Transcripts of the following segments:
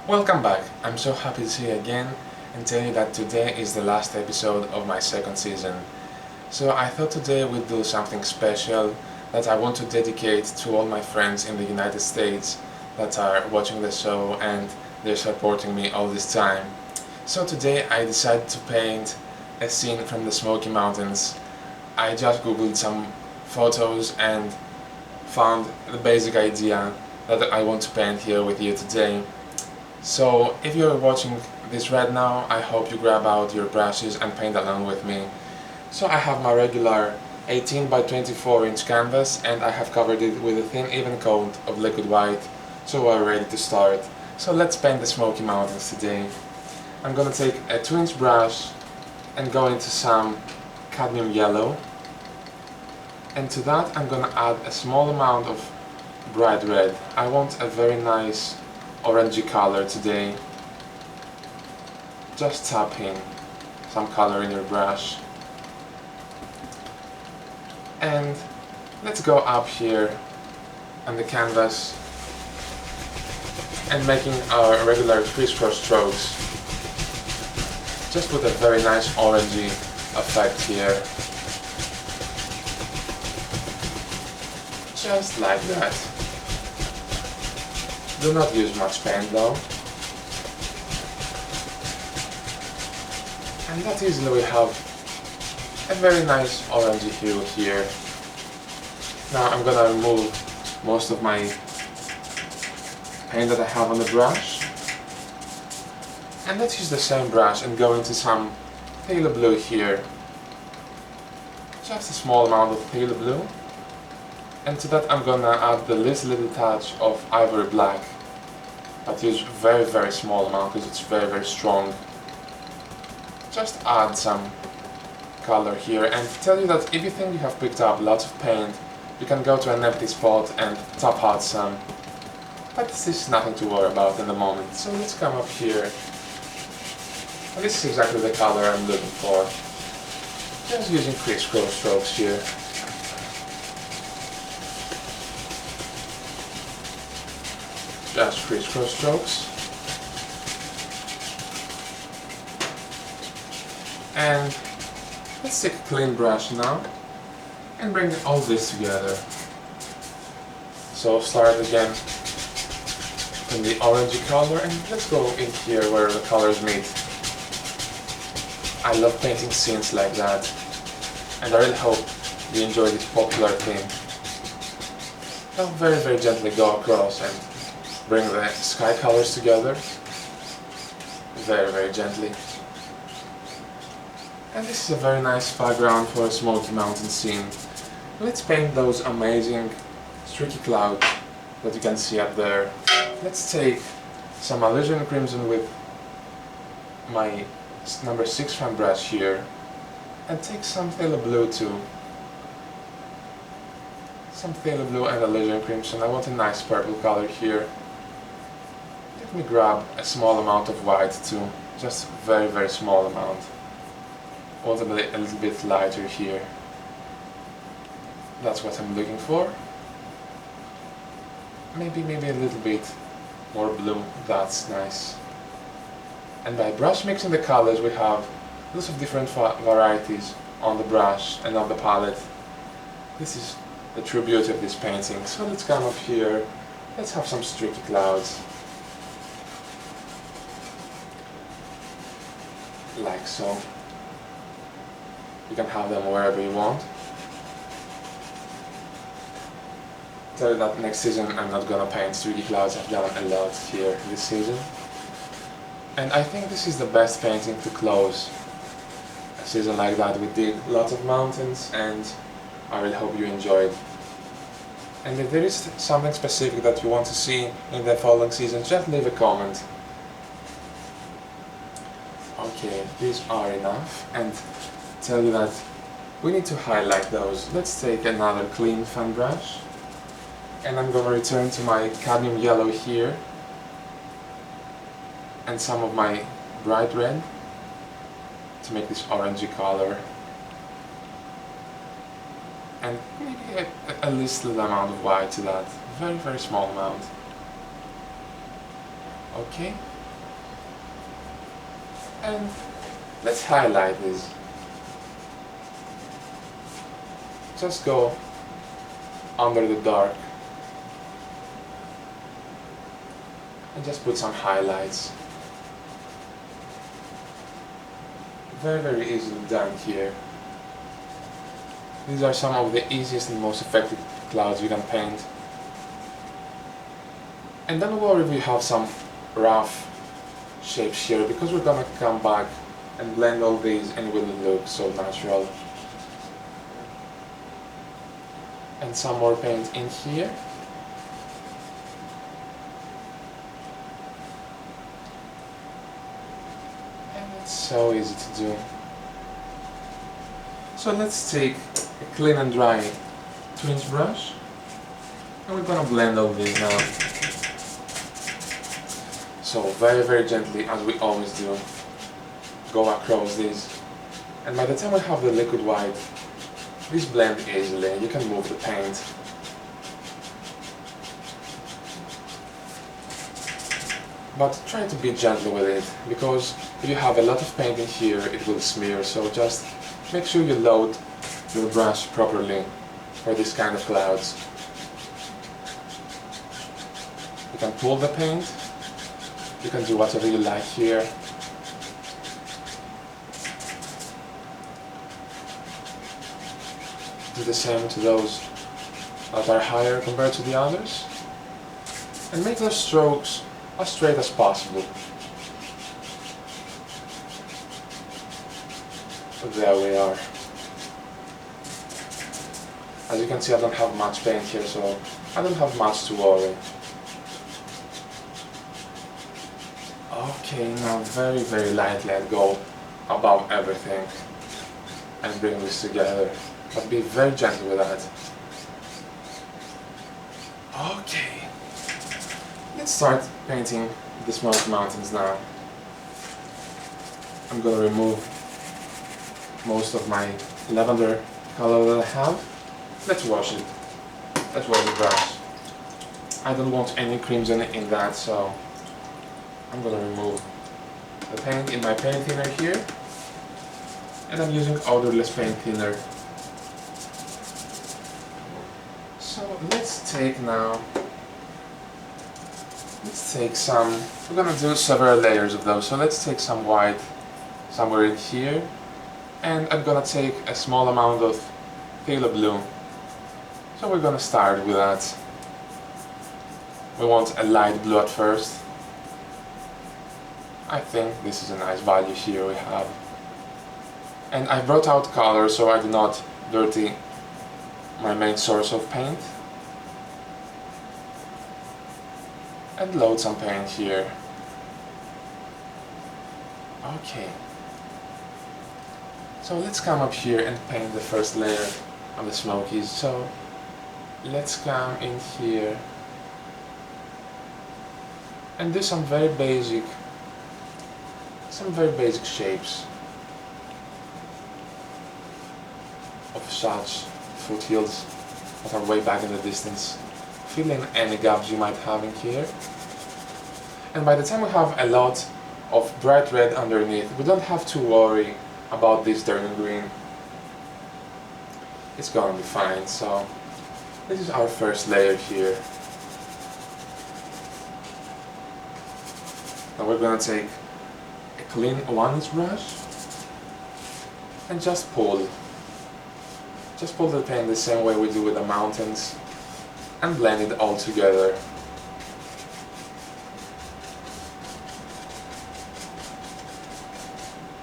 Welcome back. I'm so happy to see you again and tell you that today is the last episode of my second season. So I thought today we'd do something special that I want to dedicate to all my friends in the United States that are watching the show and they're supporting me all this time. So today I decided to paint a scene from the Smoky Mountains. I just googled some photos and found the basic idea that I want to paint here with you today. So if you're watching this right now, I hope you grab out your brushes and paint along with me. So I have my regular 18 by 24 inch canvas and I have covered it with a thin even coat of liquid white, so we're ready to start. So let's paint the Smoky Mountains today. I'm gonna take a 2-inch brush and go into some cadmium yellow, and to that I'm gonna add a small amount of bright red. I want a very nice orangey color today. Just tap in some color in your brush. And let's go up here on the canvas and making our regular crisscross strokes. Just with a very nice orangey effect here. Just like that. Do not use much paint though. And that easily we have a very nice orangey hue here. Now I'm gonna remove most of my paint that I have on the brush. And let's use the same brush and go into some phthalo blue here. Just a small amount of phthalo blue. And to that I'm gonna add the least little touch of ivory black. But use very small amount because it's very strong. Just add some color here, and tell you that if you think you have picked up lots of paint, you can go to an empty spot and tap out some. But this is nothing to worry about in the moment. So let's come up here. And this is exactly the color I'm looking for. Just using crisscross strokes here. Just crisscross strokes. And let's take a clean brush now and bring all this together. So start again in the orangey color and let's go in here where the colors meet. I love painting scenes like that and I really hope you enjoy this popular theme. I'll very gently go across and bring the sky colors together, very gently. And this is a very nice foreground for a Smoky Mountain scene. Let's paint those amazing streaky clouds that you can see up there. Let's take some alizarin crimson with my number 6 fan brush here and take some phthalo blue too. Some phthalo blue and alizarin crimson. I want a nice purple color here. Let me grab a small amount of white too, just very small amount. I want a little bit lighter here. That's what I'm looking for. Maybe a little bit more blue, that's nice. And by brush mixing the colors we have lots of different varieties on the brush and on the palette. This is the true beauty of this painting. So let's come up here, let's have some streaky clouds. Like so. You can have them wherever you want. Tell you that next season I'm not gonna paint streaky clouds, I've done a lot here this season. And I think this is the best painting to close a season like that. We did lots of mountains and I really hope you enjoyed. And if there is something specific that you want to see in the following season, just leave a comment. Okay, these are enough, and tell you that we need to highlight those. Let's take another clean fan brush and I'm going to return to my cadmium yellow here and some of my bright red to make this orangey color, and maybe a least little amount of white to that, very small amount. Okay, And let's highlight this. Just go under the dark and just put some highlights. Very easily done here. These are some of the easiest and most effective clouds you can paint. And don't worry if we have some rough shapes here, because we're gonna come back and blend all these and it will look so natural. And some more paint in here. And it's so easy to do. So let's take a clean and dry 2-inch brush and we're gonna blend all these now. So very gently, as we always do, go across these. And by the time we have the liquid white, this blend easily. You can move the paint. But try to be gentle with it, because if you have a lot of paint in here, it will smear. So just make sure you load your brush properly for this kind of clouds. You can pull the paint. You can do whatever you like here. Do the same to those that are higher compared to the others. And make those strokes as straight as possible. So there we are. As you can see, I don't have much paint here, so I don't have much to worry. Okay, now very lightly I go above everything and bring this together. But be very gentle with that. Okay. Let's start painting the Smoky Mountains now. I'm going to remove most of my lavender color that I have. Let's wash it. Let's wash the brush. I don't want any crimson in that, so I'm going to remove the paint in my paint thinner here. And I'm using odorless paint thinner. So let's take some, we're gonna do several layers of those, so let's take some white somewhere in here, and I'm gonna take a small amount of phthalo blue. So we're gonna start with that. We want a light blue at first. I think this is a nice value here we have. And I brought out color so I do not dirty my main source of paint. And load some paint here. Okay. So let's come up here and paint the first layer of the Smokies. So let's come in here and do some very basic shapes of such foothills that are way back in the distance. Fill in any gaps you might have in here. And by the time we have a lot of bright red underneath, we don't have to worry about this turning green. It's gonna be fine. So this is our first layer here. Now we're gonna take a clean 1-inch brush and just pull the paint the same way we do with the mountains and blend it all together.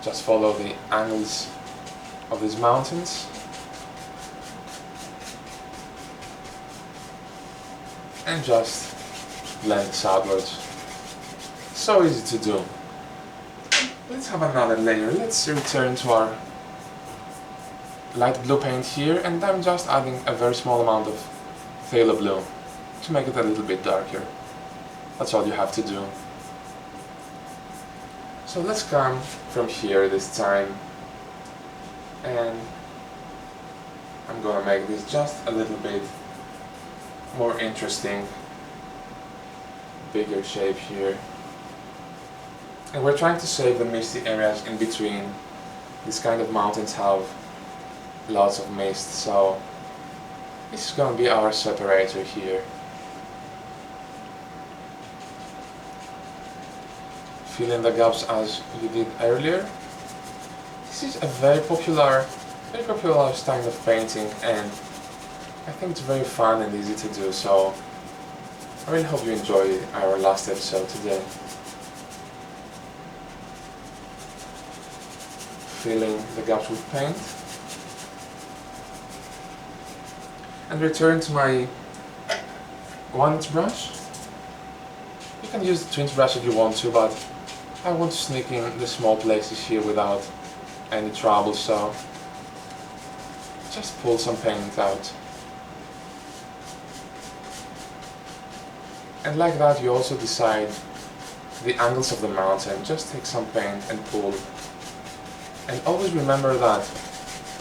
Just follow the angles of these mountains and just blend southwards. So easy to do. Let's have another layer. Let's return to our light blue paint here, and I'm just adding a very small amount of phthalo blue to make it a little bit darker. That's all you have to do. So let's come from here this time, and I'm gonna make this just a little bit more interesting, bigger shape here. And we're trying to save the misty areas in between. These kind of mountains have lots of mist, so this is going to be our separator here. Fill in the gaps as you did earlier. This is a very popular style of painting, and I think it's very fun and easy to do, so I really hope you enjoyed our last episode today. Filling the gaps with paint. And return to my 1-inch brush. You can use the 2-inch brush if you want to, but I want to sneak in the small places here without any trouble, so just pull some paint out. And like that you also decide the angles of the mountain. Just take some paint and pull. And always remember that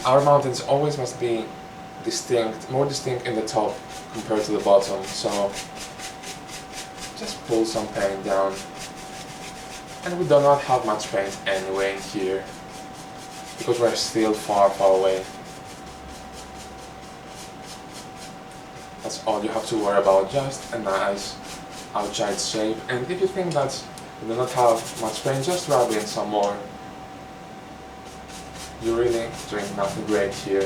our mountains always must be distinct, more distinct in the top compared to the bottom, so just pull some paint down. And we do not have much paint anyway in here, because we're still far away. That's all you have to worry about, just a nice outside shape. And if you think that you do not have much paint, just rub in some more. You're really doing nothing great here.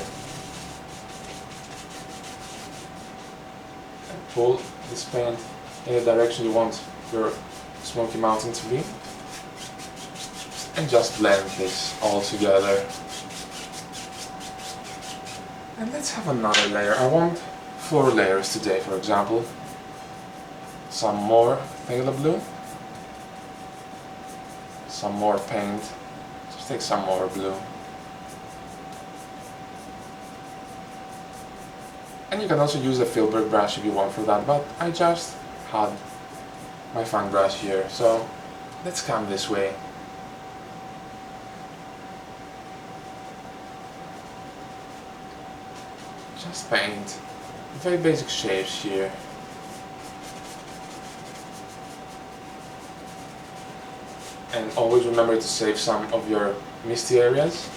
And pull this paint in the direction you want your Smoky Mountain to be. And just blend this all together. And let's have another layer. I want 4 layers today, for example. Some more phthalo blue. Some more paint. Just take some more blue. And you can also use a filbert brush if you want for that, but I just had my fan brush here, so let's come this way. Just paint very basic shapes here. And always remember to save some of your misty areas.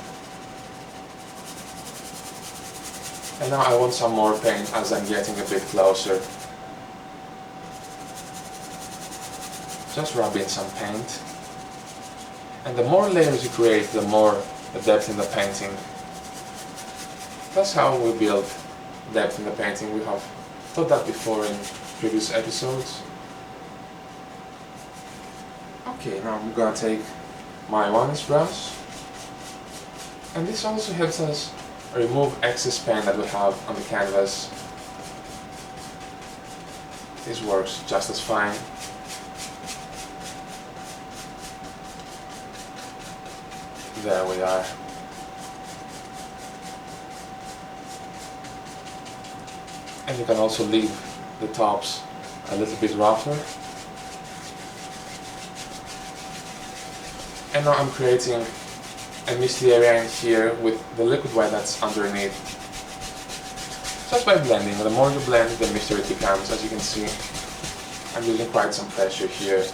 And now I want some more paint as I'm getting a bit closer. Just rub in some paint. And the more layers you create, the more the depth in the painting. That's how we build depth in the painting. We have taught that before in previous episodes. Okay, now I'm gonna take my 1-inch brush. And this also helps us remove excess paint that we have on the canvas. This works just as fine. There we are. And you can also leave the tops a little bit rougher. And now I'm creating a misty area in here with the liquid white that's underneath. Just by blending. The more you blend, the mistier it becomes. As you can see, I'm using quite some pressure here.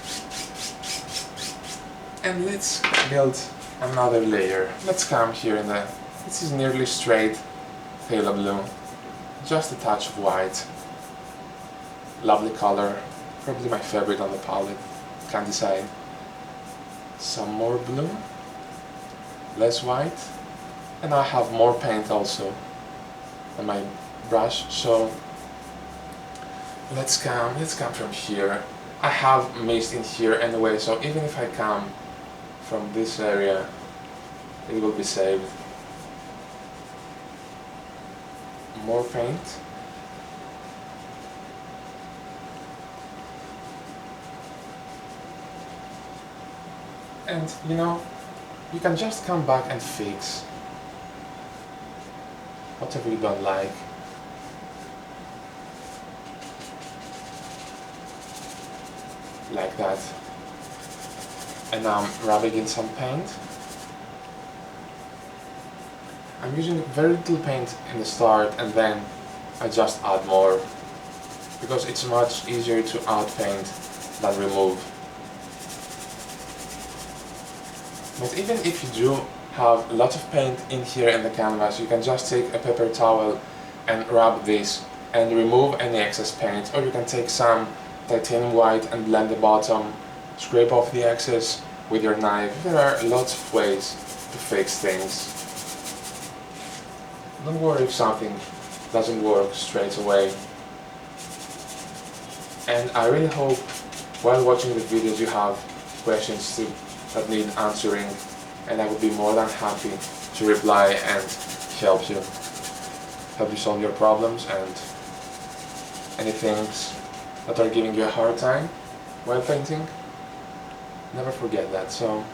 And let's build another layer. Let's come here in the... This is nearly straight phthalo blue. Just a touch of white. Lovely color. Probably my favorite on the palette. Can't decide. Some more blue. Less white. And I have more paint also on my brush, so let's come from here. I have mist in here anyway, so even if I come from this area, it will be saved. More paint. And you know, you can just come back and fix whatever you don't like. Like that. And now I'm rubbing in some paint. I'm using very little paint in the start and then I just add more, because it's much easier to add paint than remove. But even if you do have a lot of paint in here in the canvas, you can just take a paper towel and rub this and remove any excess paint, or you can take some titanium white and blend the bottom, scrape off the excess with your knife. There are lots of ways to fix things. Don't worry if something doesn't work straight away. And I really hope while watching the videos you have questions that need answering, and I would be more than happy to reply and help you solve your problems and any things that are giving you a hard time while painting. Never forget that. So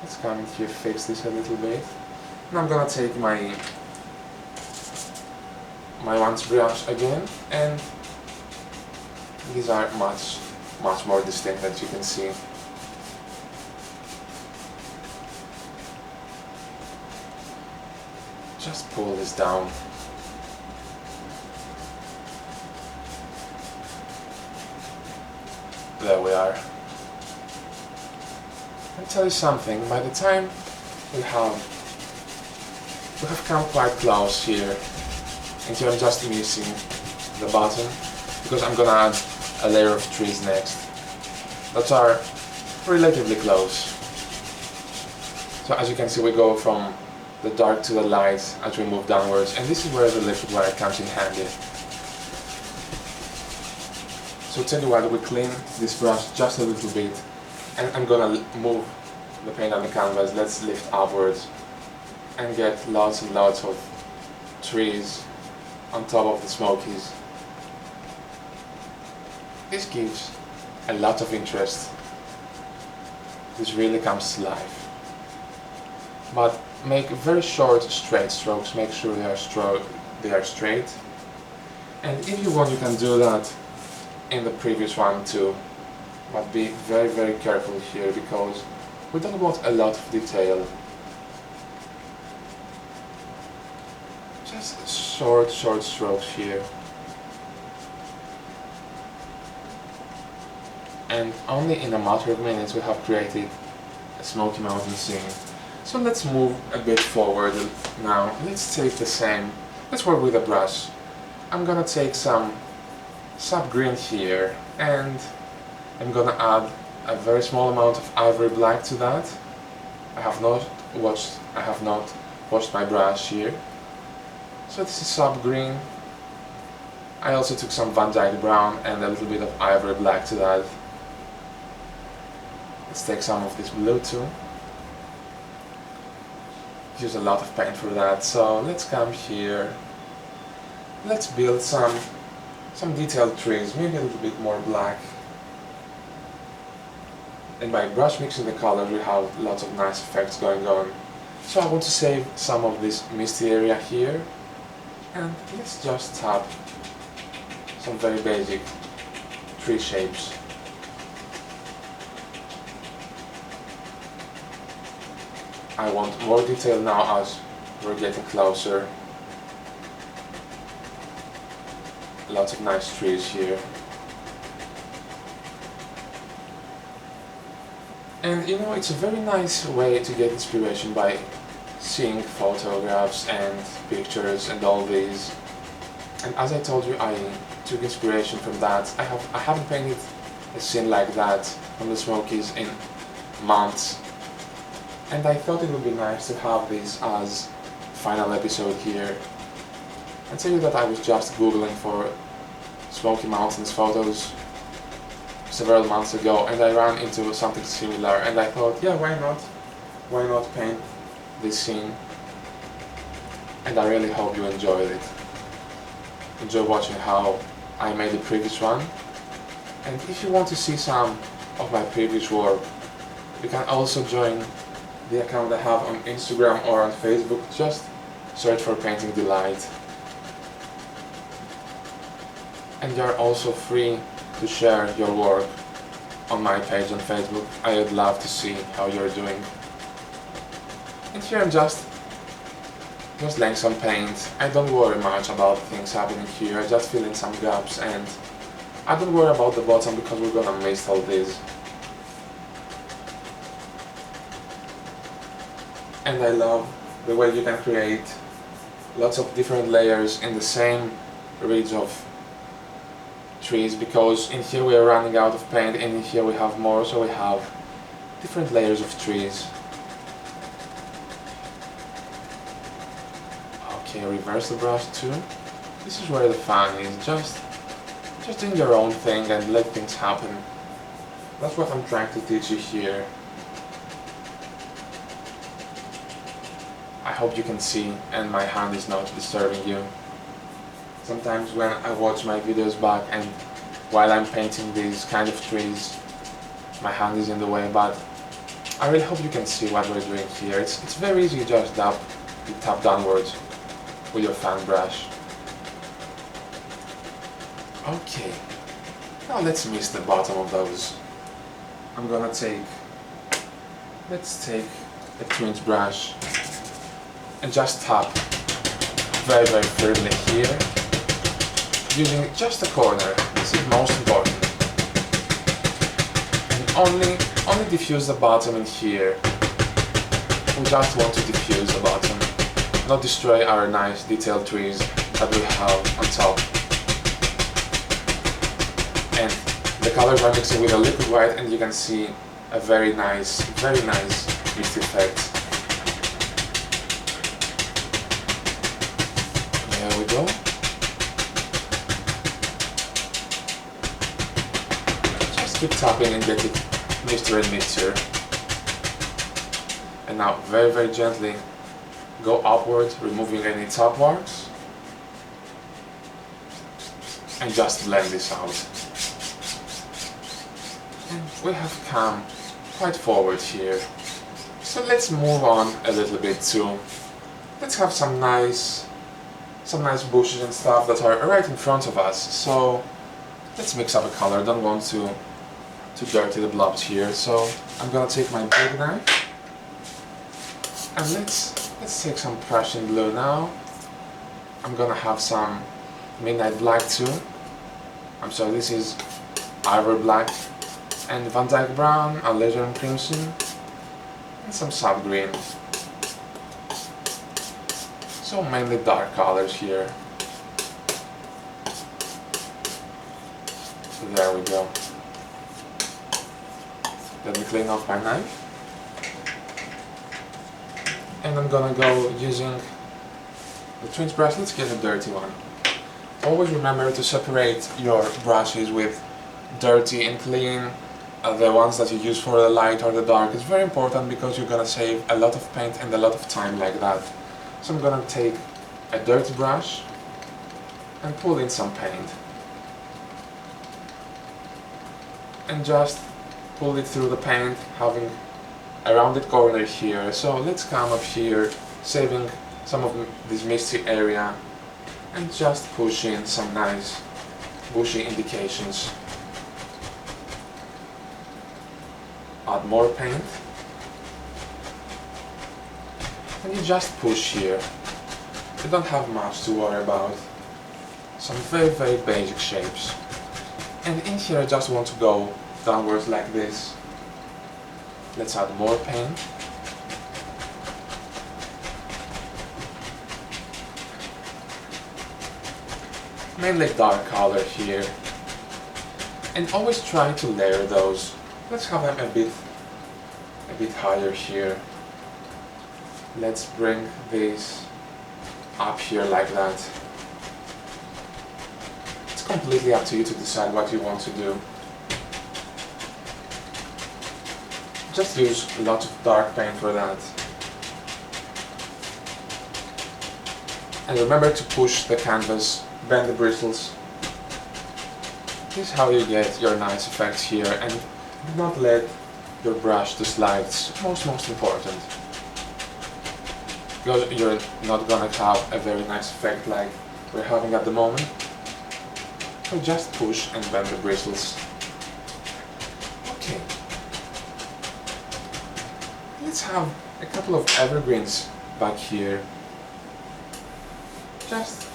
let's come here, fix this a little bit. And I'm gonna take my one's brush again, and these are much more distinct, as you can see. Just pull this down. There we are. I'll tell you something, by the time we have come quite close here, and I'm just missing the bottom, because I'm gonna add a layer of trees next that are relatively close. So as you can see, we go from the dark to the light as we move downwards, and this is where the liquid wire comes in handy. So tell you what, we clean this brush just a little bit, and I'm gonna move the paint on the canvas. Let's lift upwards and get lots and lots of trees on top of the Smokies. This gives a lot of interest. This really comes to life. But make very short, straight strokes. Make sure they are straight. And if you want, you can do that in the previous one too. But be very, very careful here, because we don't want a lot of detail. Just short strokes here. And only in a matter of minutes we have created a Smoky Mountain scene. So let's move a bit forward now. Let's take the same. Let's work with a brush. I'm gonna take some sap green here, and I'm gonna add a very small amount of ivory black to that. I have not washed my brush here. So this is sap green. I also took some Van Dyke brown and a little bit of ivory black to that. Let's take some of this blue too. Use a lot of paint for that. So let's come here. Let's build some detailed trees, maybe a little bit more black. And by brush mixing the colors, we have lots of nice effects going on. So I want to save some of this misty area here, and let's just tap some very basic tree shapes. I want more detail now as we're getting closer. Lots of nice trees here. And you know, it's a very nice way to get inspiration by seeing photographs and pictures and all these. And as I told you, I took inspiration from that. I haven't painted a scene like that from the Smokies in months. And I thought it would be nice to have this as final episode here. And tell you that I was just googling for Smoky Mountains photos several months ago, and I ran into something similar, and I thought, yeah, why not paint this scene? And I really hope you enjoyed it. Enjoy watching how I made the previous one. And if you want to see some of my previous work, you can also join the account I have on Instagram or on Facebook. Just search for Painting Delight. And you're also free to share your work on my page on Facebook. I would love to see how you're doing. And here I'm just laying some paint. I don't worry much about things happening here. I just fill in some gaps, and I don't worry about the bottom because we're gonna mist all this. And I love the way you can create lots of different layers in the same ridge of trees, because in here we are running out of paint and in here we have more, so we have different layers of trees. Okay, reverse the brush too. This is where the fun is, just doing your own thing and let things happen. That's what I'm trying to teach you here. I hope you can see and my hand is not disturbing you. Sometimes when I watch my videos back and while I'm painting these kind of trees, my hand is in the way, but I really hope you can see what we're doing here. It's very easy, just tap downwards with your fan brush. Okay, now let's mix the bottom of those. Let's take a twinge brush and just tap very firmly here, using just a corner. This is most important. And only diffuse the bottom in here. We just want to diffuse the bottom, not destroy our nice detailed trees that we have on top. And the colors are mixing with a liquid white, and you can see a very nice mixed effect. There we go. Just keep tapping and get it mixture and mixture. And now very gently go upward, removing any top marks, and just blend this out. And we have come quite forward here. So let's move on a little bit too. Let's have some nice bushes and stuff that are right in front of us. So let's mix up a color. I don't want to dirty the blobs here. So I'm gonna take my big knife and let's take some Prussian blue now. I'm gonna have some midnight black too. I'm sorry, this is ivory black, and Van Dyke brown, alizarin crimson, and some sap green. So mainly dark colors here. So there we go. Let me clean off my knife. And I'm gonna go using the twinge brush. Let's get a dirty one. Always remember to separate your brushes with dirty and clean. The ones that you use for the light or the dark. It's very important because you're gonna save a lot of paint and a lot of time like that. So I'm gonna take a dirty brush and pull in some paint. And just pull it through the paint, having a rounded corner here. So let's come up here, saving some of this misty area, and just push in some nice bushy indications. Add more paint, and you just push here. You don't have much to worry about. Some very basic shapes. And in here I just want to go downwards like this. Let's add more paint. Mainly dark color here. And always try to layer those. Let's have them a bit higher here. Let's bring this up here like that. It's completely up to you to decide what you want to do. Just use lots of dark paint for that. And remember to push the canvas, bend the bristles. This is how you get your nice effects here, and do not let your brush to slide. It's most important. Because you're not gonna have a very nice effect like we're having at the moment. So just push and bend the bristles. Okay. Let's have a couple of evergreens back here. Just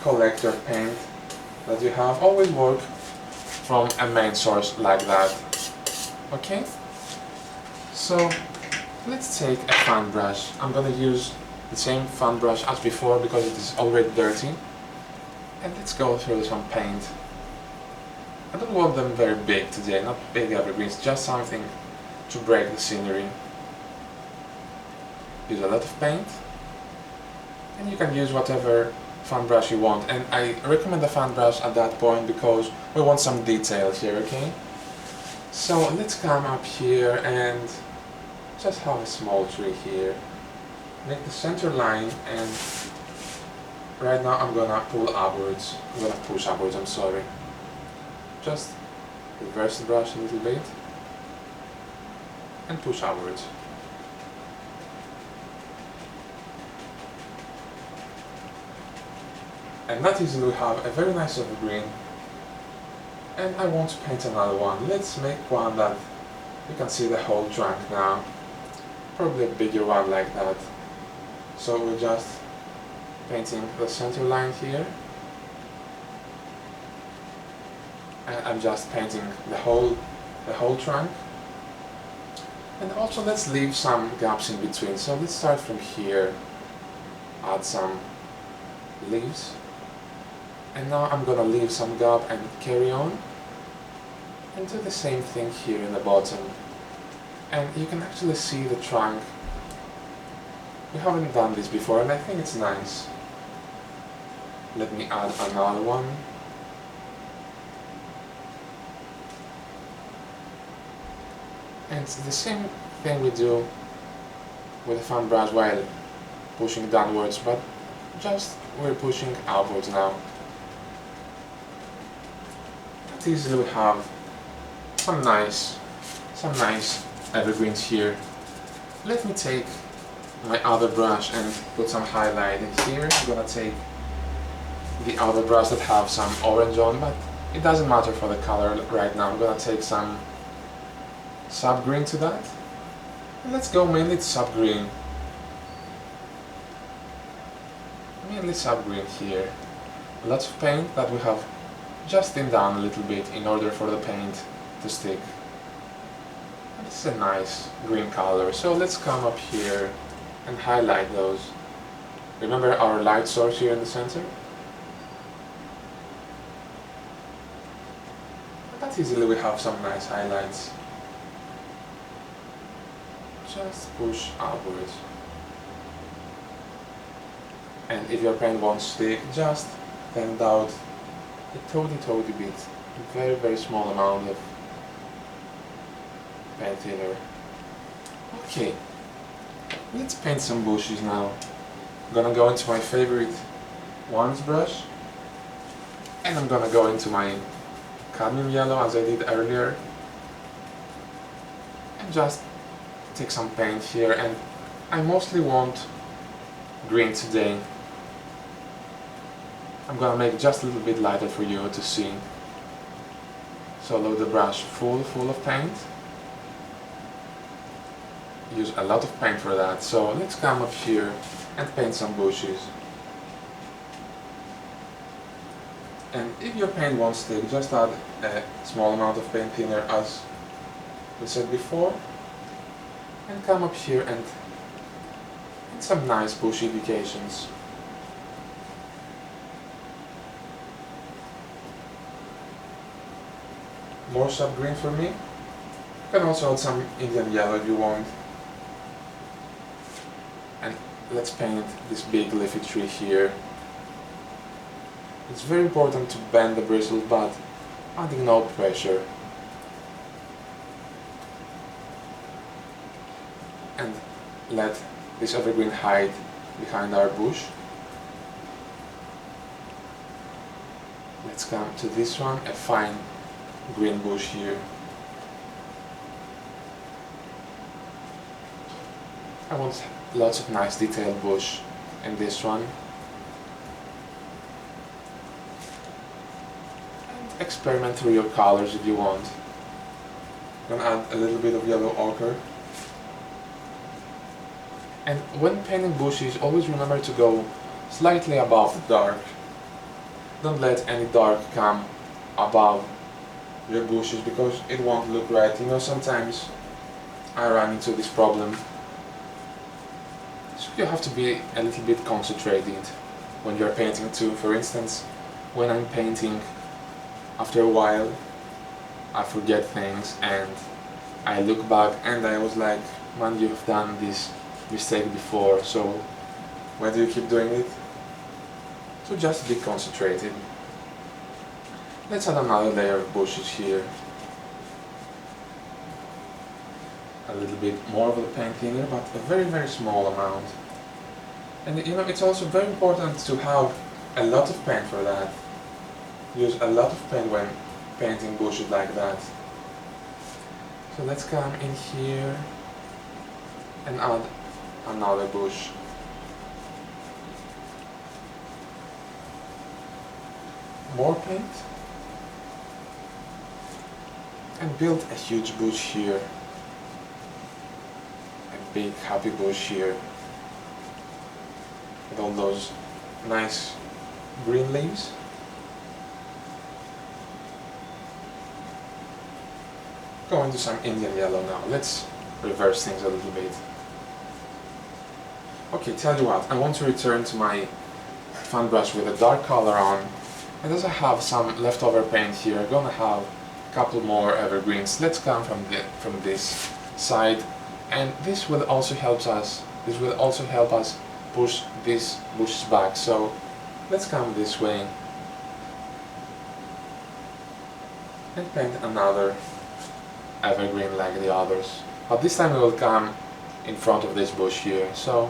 collect your paint that you have. Always work from a main source like that. Okay? So Let's take a fan brush. I'm gonna use the same fan brush as before because it is already dirty. And let's go through some paint. I don't want them very big today, not big evergreens, just something to break the scenery. Use a lot of paint. And you can use whatever fan brush you want. And I recommend the fan brush at that point because we want some detail here, okay? So let's come up here and just have a small tree here. Make the center line, and right now I'm gonna pull upwards. I'm gonna push upwards, I'm sorry. Just reverse the brush a little bit and push upwards. And that is, we have a very nice evergreen. And I want to paint another one. Let's make one that you can see the whole trunk now. Probably a bigger one like that. So we're just painting the center line here. And I'm just painting the whole trunk. And also let's leave some gaps in between. So let's start from here. Add some leaves. And now I'm gonna leave some gap and carry on. And do the same thing here in the bottom. And you can actually see the trunk. We haven't done this before and I think it's nice. Let me add another one. And it's the same thing we do with the fan brush while pushing downwards, but just we're pushing outwards now. But easily we have some nice evergreens here. Let me take my other brush and put some highlight in here. I'm gonna take the other brush that have some orange on, but it doesn't matter for the color right now. I'm gonna take some sub green to that. And let's go mainly to sub green. Mainly sub green here. Lots of paint that we have just thinned down a little bit in order for the paint to stick. And this is a nice green color. So let's come up here and highlight those. Remember our light source here in the center? But easily we have some nice highlights. Just push upwards. And if your paint won't stick, just bend out a tiny bit. A very small amount of paint thinner. Okay, let's paint some bushes now. I'm gonna go into my favorite ones brush. And I'm gonna go into my cadmium yellow as I did earlier. And just take some paint here, and I mostly want green today. I'm gonna make just a little bit lighter for you to see. So load the brush full of paint. Use a lot of paint for that. So let's come up here and paint some bushes. And if your paint won't stick, just add a small amount of paint thinner as we said before. And come up here and some nice bush indications. More sub green for me. You can also add some Indian yellow if you want. And let's paint this big leafy tree here. It's very important to bend the bristles, but adding no pressure. And let this evergreen hide behind our bush. Let's come to this one, a fine green bush here. I want lots of nice detailed bush in this one. And experiment through your colors if you want. I'm gonna add a little bit of yellow ochre. And when painting bushes, always remember to go slightly above the dark. Don't let any dark come above your bushes because it won't look right. You know, sometimes I run into this problem you have to be a little bit concentrated when you're painting too. For instance, when I'm painting, after a while I forget things and I look back and I was like, man, you've done this mistake before, so why do you keep doing it? So just be concentrated. Let's add another layer of bushes here. A little bit more of the paint thinner, but a very, very small amount. And you know, it's also very important to have a lot of paint for that. Use a lot of paint when painting bushes like that. So let's come in here and add another bush. More paint. And build a huge bush here. A big happy bush here. With all those nice green leaves. Go into some Indian yellow now. Let's reverse things a little bit. Okay, tell you what, I want to return to my fan brush with a dark color on. And as I have some leftover paint here, I'm gonna have a couple more evergreens. Let's come from this side, and this will also help us push these bushes back. So let's come this way and paint another evergreen like the others. But this time we will come in front of this bush here. So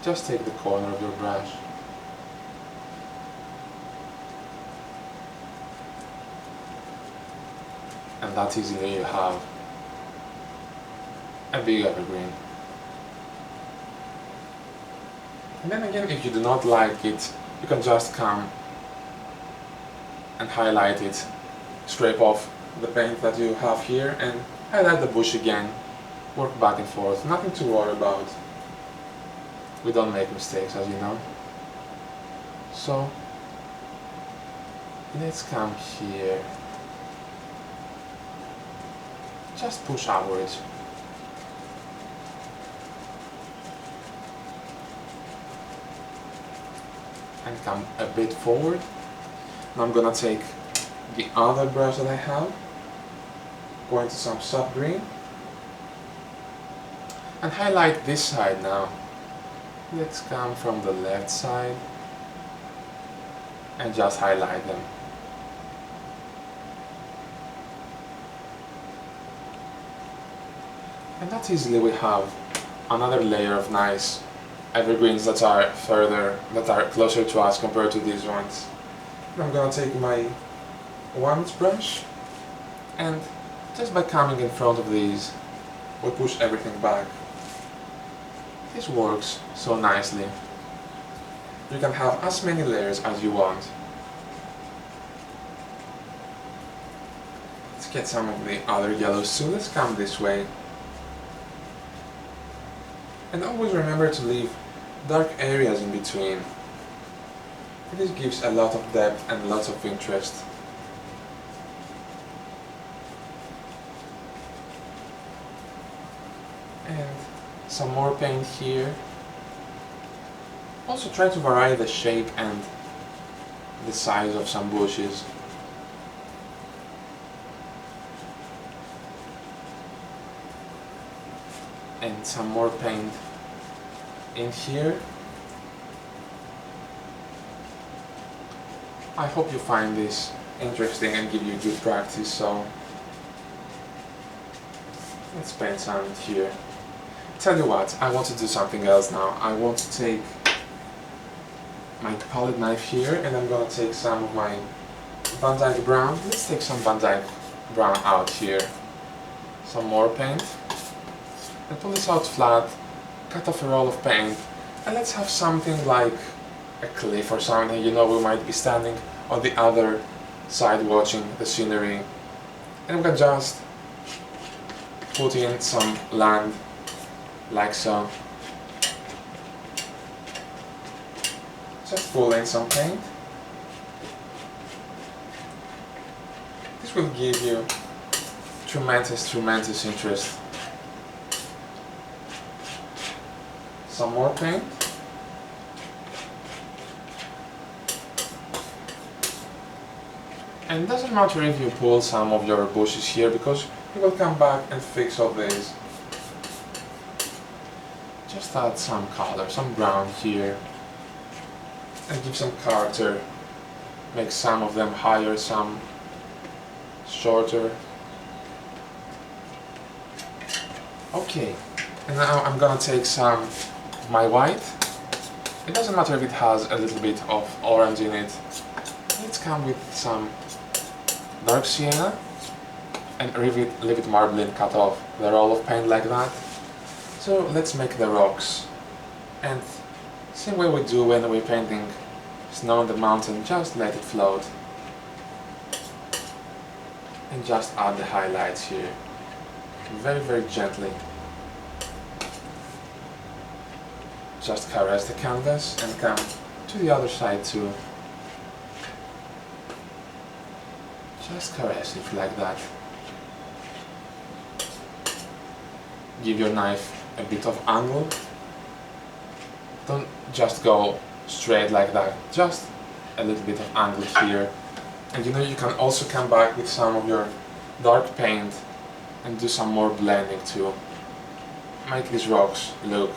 just take the corner of your brush and that easily you have a big evergreen. And then again, if you do not like it, you can just come and highlight it, scrape off the paint that you have here and highlight the bush again, work back and forth, nothing to worry about. We don't make mistakes, as you know. So let's come here, just push outwards. And come a bit forward. Now I'm gonna take the other brush that I have, go into some soft green, and highlight this side now. Let's come from the left side and just highlight them. And that easily we have another layer of nice evergreens that are closer to us compared to these ones. And I'm gonna take my wands brush and just by coming in front of these, we push everything back. This works so nicely. You can have as many layers as you want. Let's get some of the other yellows too. Let's come this way. And always remember to leave dark areas in between. This gives a lot of depth and lots of interest. And some more paint here. Also try to vary the shape and the size of some bushes. And some more paint in here. I hope you find this interesting and give you good practice, so let's paint some here. Tell you what, I want to do something else now. I want to take my palette knife here and I'm gonna take some of my Van Dyke brown. Let's take some Van Dyke brown out here. Some more paint. And pull this out flat, cut off a roll of paint, and let's have something like a cliff or something. You know, we might be standing on the other side watching the scenery. And we can just put in some land, like so. Just pull in some paint. This will give you tremendous interest. some more paint. And it doesn't matter if you pull some of your bushes here, because you will come back and fix all these. Just add some color, some brown here, and give some character. Make some of them higher, some shorter. Okay, and now I'm gonna take some of my white. It doesn't matter if it has a little bit of orange in it. Let's come with some dark sienna and leave it marbling, cut off the roll of paint like that. So let's make the rocks. And same way we do when we're painting snow on the mountain, just let it float. And just add the highlights here. Very, very gently. Just caress the canvas and come to the other side too. Just caress it like that. Give your knife a bit of angle. Don't just go straight like that, just a little bit of angle here. And you know, you can also come back with some of your dark paint and do some more blending to make these rocks look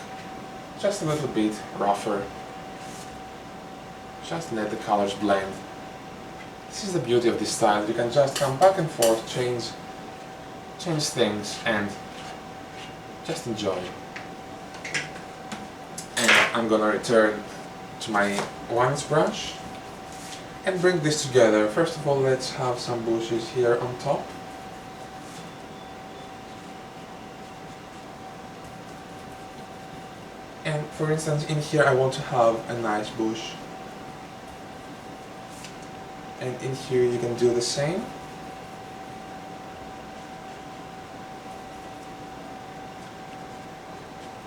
just a little bit rougher. Just let the colors blend. This is the beauty of this style. You can just come back and forth, change things and just enjoy. And I'm gonna return to my ones brush and bring this together. First of all, let's have some bushes here on top. And for instance, in here I want to have a nice bush. And in here you can do the same.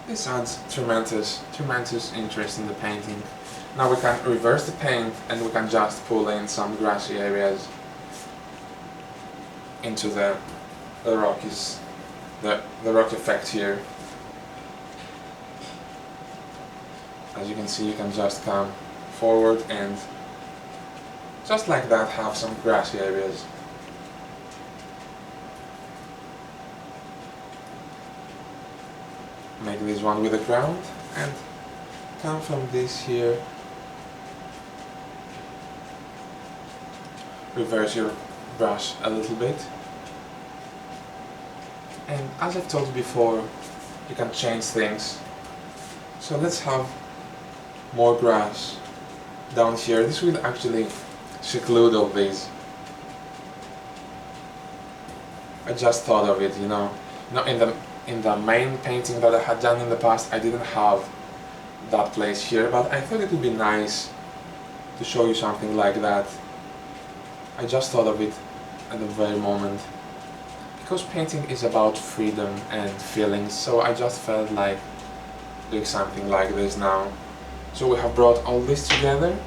This adds tremendous interest in the painting. Now we can reverse the paint and we can just pull in some grassy areas into the rock effect here. As you can see, you can just come forward and just like that have some grassy areas. Make this one with the ground and come from this here. Reverse your brush a little bit. And as I've told you before, you can change things. So let's have more grass down here. This will actually seclude all these. I just thought of it, you know. Now in the main painting that I had done in the past, I didn't have that place here, but I thought it would be nice to show you something like that. I just thought of it at the very moment. Because painting is about freedom and feelings, so I just felt like doing something like this now. So we have brought all this together.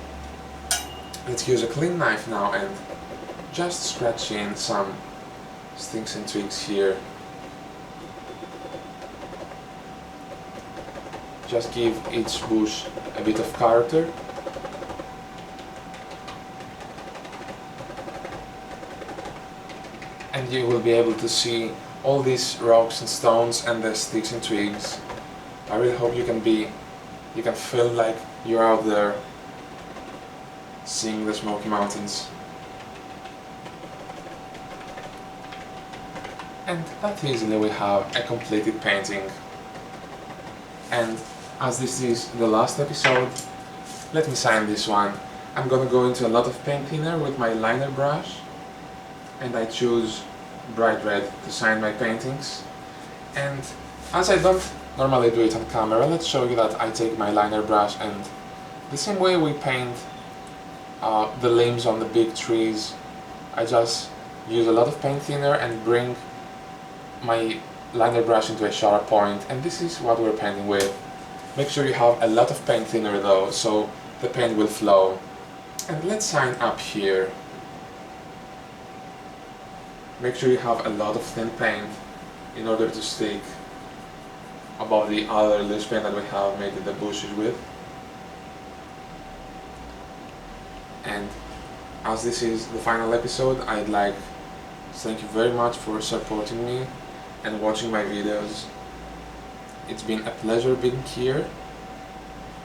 Let's use a clean knife now and just scratch in some sticks and twigs here. Just give each bush a bit of character. And you will be able to see all these rocks and stones and the sticks and twigs. I really hope you can feel like you're out there seeing the Smoky Mountains. And that easily we have a completed painting. And as this is the last episode, let me sign this one. I'm gonna go into a lot of paint thinner with my liner brush, and I choose bright red to sign my paintings. And as I don't normally do it on camera, let's show you that I take my liner brush and the same way we paint the limbs on the big trees, I just use a lot of paint thinner and bring my liner brush into a sharp point, and this is what we're painting with. Make sure you have a lot of paint thinner though, so the paint will flow. And let's sign up here. Make sure you have a lot of thin paint in order to stick above the other loose paint that we have made the bushes with. And as this is the final episode, I'd like to thank you very much for supporting me and watching my videos. It's been a pleasure being here,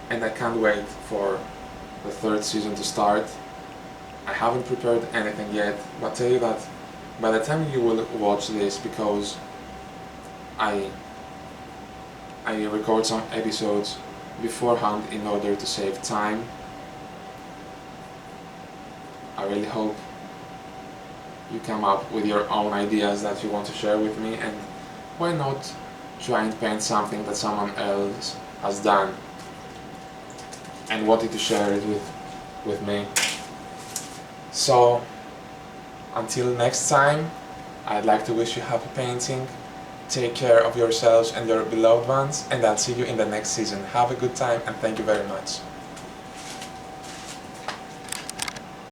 and I can't wait for the third season to start. I haven't prepared anything yet, but tell you that by the time you will watch this, because I record some episodes beforehand in order to save time, I really hope you come up with your own ideas that you want to share with me, and why not try and paint something that someone else has done and wanted to share it with me. So until next time, I'd like to wish you happy painting, take care of yourselves and your beloved ones, and I'll see you in the next season. Have a good time and thank you very much.